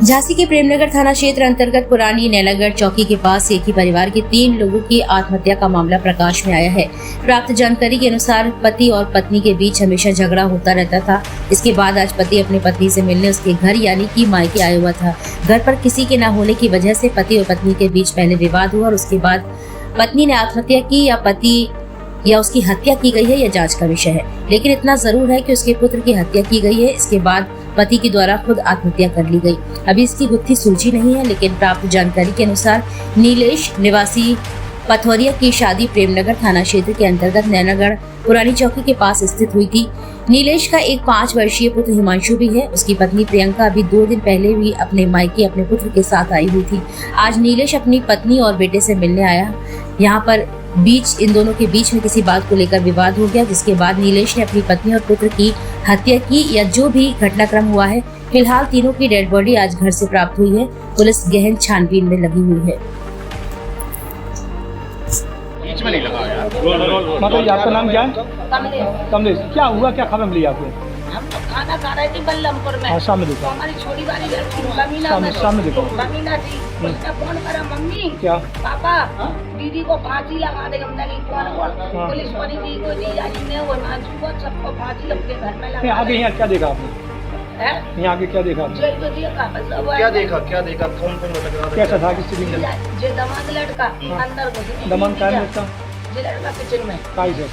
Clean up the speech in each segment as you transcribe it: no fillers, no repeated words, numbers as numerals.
झांसी के प्रेमनगर थाना क्षेत्र अंतर्गत पुरानी नैलागढ़ चौकी के पास एक ही परिवार के 3 लोगों की आत्महत्या का मामला प्रकाश में आया है। प्राप्त जानकारी के अनुसार पति और पत्नी के बीच हमेशा झगड़ा होता रहता था। इसके बाद आज पति अपनी पत्नी से मिलने उसके घर यानी कि मायके आया हुआ था। घर पर किसी के न होने की वजह से पति और पत्नी के बीच पहले विवाद हुआ और उसके बाद पत्नी ने आत्महत्या की या पति या उसकी हत्या की गई है, यह जांच का विषय है। लेकिन इतना जरूर है कि उसके पुत्र की हत्या की गई है। इसके बाद पति के द्वारा खुद आत्महत्या कर ली गई। अभी इसकी गुत्थी सूझी नहीं है, लेकिन प्राप्त जानकारी के अनुसार नीलेश निवासी पथौरिया की शादी प्रेमनगर थाना क्षेत्र के अंतर्गत नैनागढ़ पुरानी चौकी के पास स्थित हुई थी। नीलेश का एक 5 वर्षीय पुत्र हिमांशु भी है। उसकी पत्नी प्रियंका अभी 2 दिन पहले भी अपने मायके अपने पुत्र के साथ आई हुई थी। आज नीलेश अपनी पत्नी और बेटे से मिलने आया। यहाँ पर इन दोनों के बीच में किसी बात को लेकर विवाद हो गया, जिसके बाद नीलेश ने अपनी पत्नी और पुत्र की हत्या की या जो भी घटनाक्रम हुआ है। फिलहाल तीनों की डेड बॉडी आज घर से प्राप्त हुई है। पुलिस गहन छानबीन में लगी हुई है। बीच में नहीं लगा यार। मतलब आपका नाम क्या है? कमलेश। क्या हुआ, क्या खबर मिली आपको? हम तो खाना खा रहे थे बल्लमपुर में। हाँ, सामने देखो। तो हमारी छोटी वाली लड़की रमीना सामने देखो। रमीना थी, उसने फोन करा, मम्मी क्या पापा दीदी को फांसी लगा दे। हमने कहा कौन? पुलिस वाली दी को दी जानी ने वो मानसू को सबको फांसी अपने घर में लगा। आगे यहाँ क्या देखा आपने? यहाँ आगे क्या देखा आपने? जेल तो देखा बस। क्या देखा कौन लग रहा था? कैसा था, किस स्थिति में? जे दमाद लड़का अंदर घुस दमन का लड़का जे लड़का किचन में काई से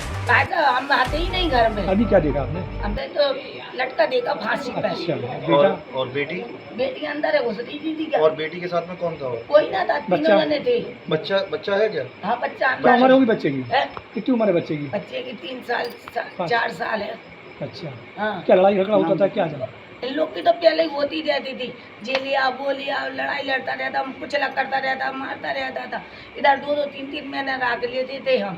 हम आते ही नहीं घर में। अभी क्या देखा आपने? हमने तो लड़का देखा फांसी पे। अच्छा, बेटा और बेटी बेटी अंदर है, घुस रही थी क्या? और बेटी के साथ में कौन था वो? कोई ना था, तीनों जने थे। बच्चा है क्या? हाँ बच्चा क्या अंदर उम्र है। होगी बच्चे की? है? कितनी उम्र है बच्चे की? बच्चे की 3 साल 4 साल है। अच्छा, हाँ क्या लड़ाई झगड़ा होता था क्या? था इन लोग की तो पहले ही होती रहती थी, जे लिया वो लिया, लड़ाई लड़ता रहता, कुछ करता रहता, मारता रहता था। इधर 2-2 3-3 महीने रख लेते थे हम।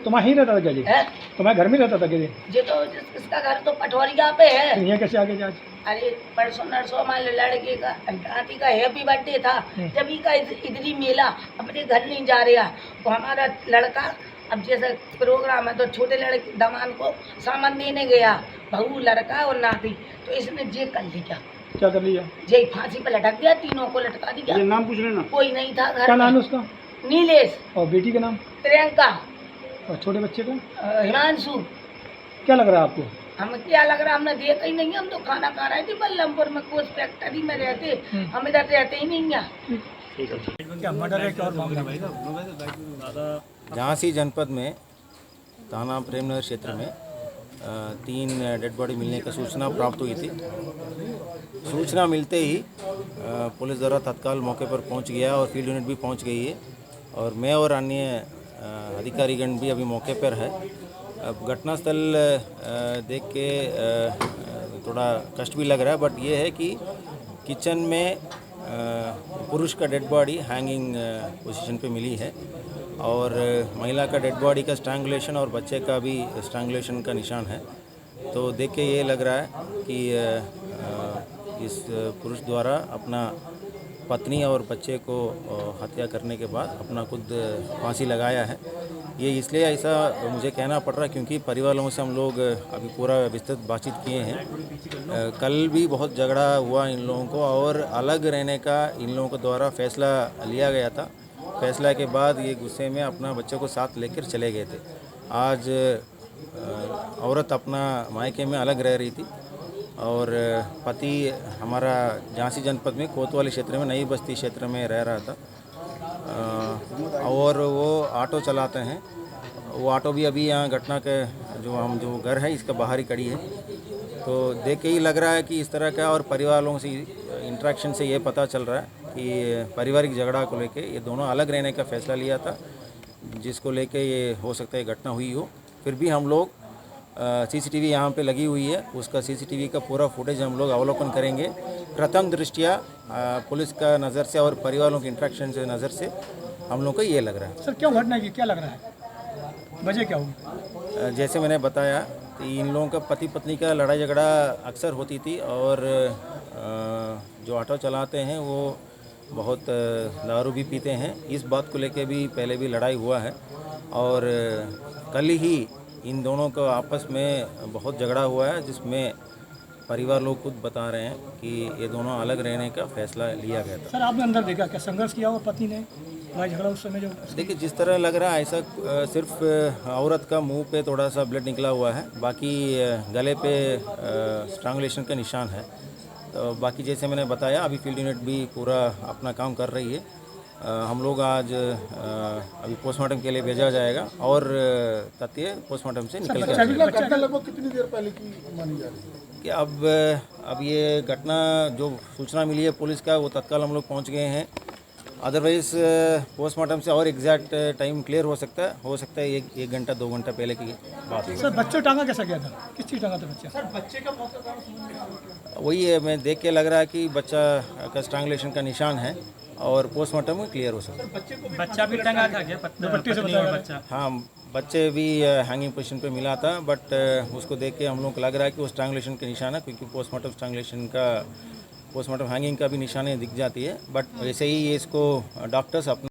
तुम्हारा ही रहता था क्या जी? है? तुम्हारे घर में रहता था क्या जी? जो तो इसका घर तो पठौरिया पे है। यहाँ कैसे आगे जा? अरे परसों नरसों हमारे लड़के का नाती का हैप्पी बर्थडे था, जब का इधरी मेला अपने घर नहीं जा रहा। तो हमारा लड़का अब जैसे प्रोग्राम है तो छोटे लड़के दमान को सामान देने गया, बहू लड़का और नाती, तो इसने जे कर लिया। क्या कर लिया? जे फांसी पे लटक गया, तीनों को लटका दिया। ये नाम पूछ लेना। कोई नहीं था घर क्या में। नाम है उसका? नीलेश। और बेटी का नाम? प्रियंका। और छोटे बच्चे का? हिमांशु। क्या लग रहा है आपको? हमें क्या लग रहा, हमने देखा ही नहीं। हम तो खाना खा रहे थे बल्लमपुर में, कोस फैक्ट्री में रहते, हम इधर रहते ही नहीं हैं। क्या मर्डर है, क्या और मामला है? झांसी जनपद में थाना प्रेमनगर क्षेत्र में 3 डेड बॉडी मिलने की सूचना प्राप्त हुई थी। सूचना मिलते ही पुलिस द्वारा तत्काल मौके पर पहुंच गया और फील्ड यूनिट भी पहुंच गई है और मैं और अन्य अधिकारीगण भी अभी मौके पर है। अब घटनास्थल देख के थोड़ा कष्ट भी लग रहा है, बट ये है कि किचन में पुरुष का डेड बॉडी हैंगिंग पोजीशन पे मिली है और महिला का डेड बॉडी का स्ट्रैंगुलेशन और बच्चे का भी स्ट्रैंगुलेशन का निशान है। तो देख के ये लग रहा है कि इस पुरुष द्वारा अपना पत्नी और बच्चे को हत्या करने के बाद अपना खुद फांसी लगाया है। ये इसलिए ऐसा मुझे कहना पड़ रहा है क्योंकि परिवार वालों से हम लोग अभी पूरा विस्तृत बातचीत किए हैं। कल भी बहुत झगड़ा हुआ इन लोगों को और अलग रहने का इन लोगों के द्वारा फैसला लिया गया था। फैसला के बाद ये गुस्से में अपना बच्चे को साथ लेकर चले गए थे। आज औरत अपना मायके में अलग रह रही थी और पति हमारा झांसी जनपद में कोतवाली क्षेत्र में नई बस्ती क्षेत्र में रह रहा था और वो ऑटो चलाते हैं। वो ऑटो भी अभी यहाँ घटना के जो घर है इसका बाहर ही खड़ी है। तो देख के ही लग रहा है कि इस तरह का और परिवार वालों से इंटरेक्शन से ये पता चल रहा है कि पारिवारिक झगड़ा को लेके ये दोनों अलग रहने का फैसला लिया था, जिसको लेके ये हो सकता है घटना हुई हो। फिर भी हम लोग सीसीटीवी यहाँ पे लगी हुई है, उसका सीसीटीवी का पूरा फुटेज हम लोग अवलोकन करेंगे। प्रथम दृष्टिया पुलिस का नज़र से और परिवारों की इंटरेक्शन से नज़र से हम लोग को ये लग रहा है। सर क्यों घटना की क्या लग रहा है, वजह क्या होगी? जैसे मैंने बताया कि इन लोगों का पति पत्नी का लड़ाई झगड़ा अक्सर होती थी और जो ऑटो चलाते हैं वो बहुत दारू भी पीते हैं। इस बात को लेके भी पहले भी लड़ाई हुआ है और कल ही इन दोनों को आपस में बहुत झगड़ा हुआ है, जिसमें परिवार लोग खुद बता रहे हैं कि ये दोनों अलग रहने का फैसला लिया गया था। सर आपने अंदर देखा क्या संघर्ष किया हुआ पत्नी ने लड़ाई झगड़ा उस समय जो देखिए जिस तरह लग रहा है ऐसा सिर्फ औरत का मुंह पे थोड़ा सा ब्लड निकला हुआ है, बाकी गले पे स्ट्रांगुलेशन का निशान है। तो बाकी जैसे मैंने बताया अभी फील्ड यूनिट भी पूरा अपना काम कर रही है। हम लोग आज अभी पोस्टमार्टम के लिए भेजा जाएगा और तथ्य पोस्टमार्टम से निकल के घटना लगभग कितनी देर पहले की मानी जा रही है? कि अब ये घटना जो सूचना मिली है पुलिस का वो तत्काल हम लोग पहुंच गए हैं। अदरवाइज पोस्टमार्टम से और एग्जैक्ट टाइम क्लियर हो सकता है एक घंटा 2 घंटा पहले की बात है। सर बच्चे टांगा कैसा गया था, किस चीज़ टांगा था बच्चा? सर बच्चे का मौत का कारण वही है, मैं देख के लग रहा है कि बच्चा का स्ट्रांगुलेशन का निशान है और पोस्टमार्टम में क्लियर हो सकता है। बच्चा भी टंगा था क्या दुपट्टे से बताया बच्चा? हाँ बच्चे भी हैंगिंग पोजीशन पे मिला था, बट उसको देख के हम लोग को लग रहा है कि वो स्ट्रांगुलेशन का निशान है, क्योंकि पोस्टमार्टम हैंगिंग का भी निशानें दिख जाती है। बट वैसे ही ये इसको डॉक्टर्स अपना